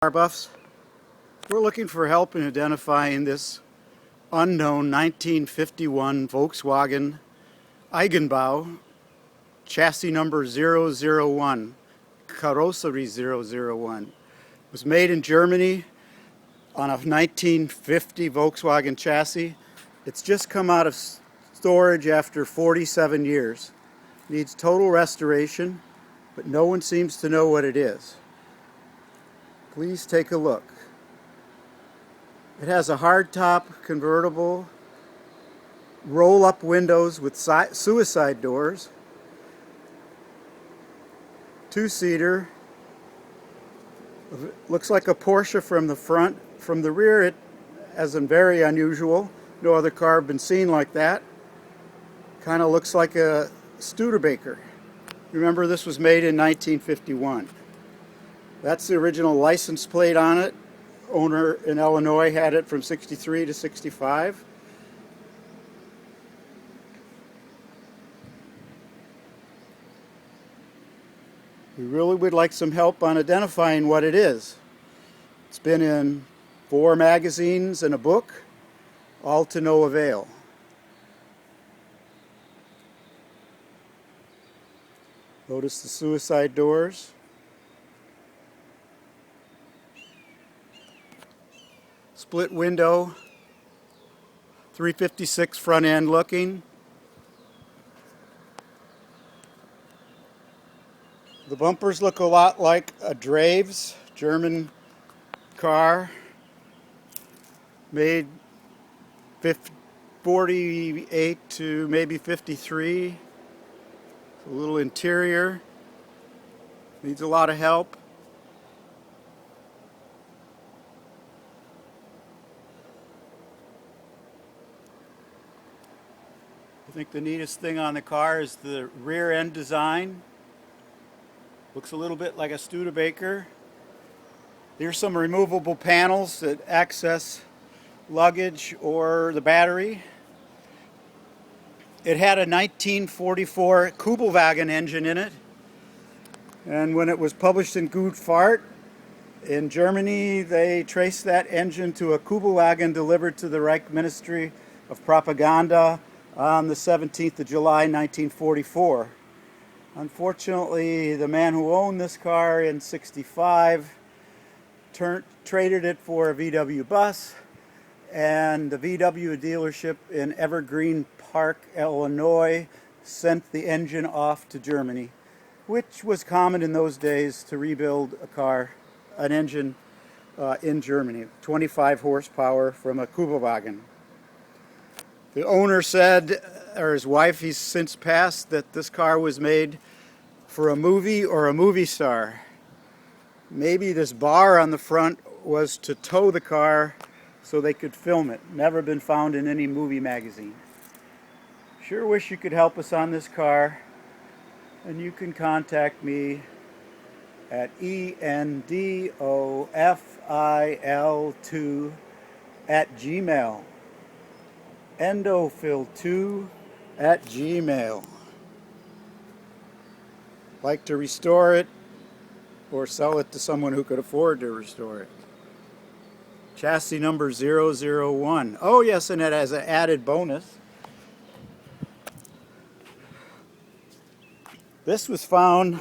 Car buffs, we're looking for help in identifying this unknown 1951 Volkswagen Eigenbau, chassis number 001, carrosserie 001. It was made in Germany on a 1950 Volkswagen chassis. It's just come out of storage after 47 years. Needs total restoration, but no one seems to know what it is. Please take a look. It has a hardtop convertible, roll-up windows with suicide doors, two-seater. Looks like a Porsche from the front. From the rear, it as in very unusual. No other car has been seen like that. Kind of looks like a Studebaker. Remember, this was made in 1951. That's the original license plate on it. Owner in Illinois had it from 63 to 65. We really would like some help on identifying what it is. It's been in 4 magazines and a book, all to no avail. Notice the suicide doors. Split window, 356 front end looking. The bumpers look a lot like a Draves, German car, made 48 to maybe 53. A little interior, needs a lot of help. I think the neatest thing on the car is the rear end design. Looks a little bit like a Studebaker. Here's some removable panels that access luggage or the battery. It had a 1944 Kubel engine in it, and when it was published in Good Fahrt in Germany, they traced that engine to a Kubelwagen delivered to the Reich Ministry of Propaganda on the 17th of July 1944. Unfortunately, the man who owned this car in '65 traded it for a VW bus, and the VW dealership in Evergreen Park, Illinois, sent the engine off to Germany, which was common in those days to rebuild an engine in Germany, 25 horsepower from a Kubelwagen. The owner said, or his wife, he's since passed, that this car was made for a movie or a movie star. Maybe this bar on the front was to tow the car so they could film it. Never been found in any movie magazine. Sure wish you could help us on this car, and you can contact me at endofil2@gmail. endofil2@gmail. Like to restore it or sell it to someone who could afford to restore it. Chassis number 001. Oh yes, and it has an added bonus. This was found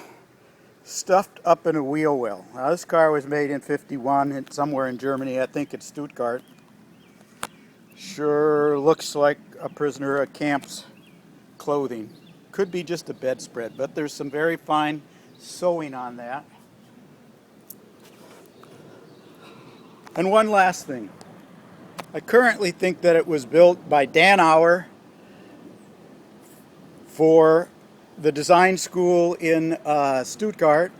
stuffed up in a wheel well. Now this car was made in '51 somewhere in Germany, I think it's Stuttgart. Sure looks like a prisoner of camp's clothing. Could be just a bedspread, but there's some very fine sewing on that. And one last thing. I currently think that it was built by Danaur for the design school in Stuttgart,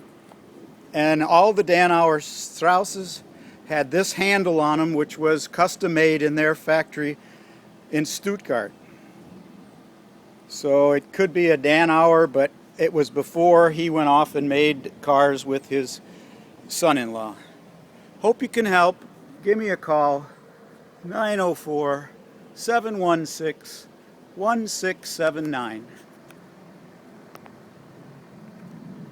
and all the Danaur Strausses had this handle on them, which was custom made in their factory in Stuttgart. So it could be a Danaur, but it was before he went off and made cars with his son-in-law. Hope you can help. Give me a call, 904-716-1679.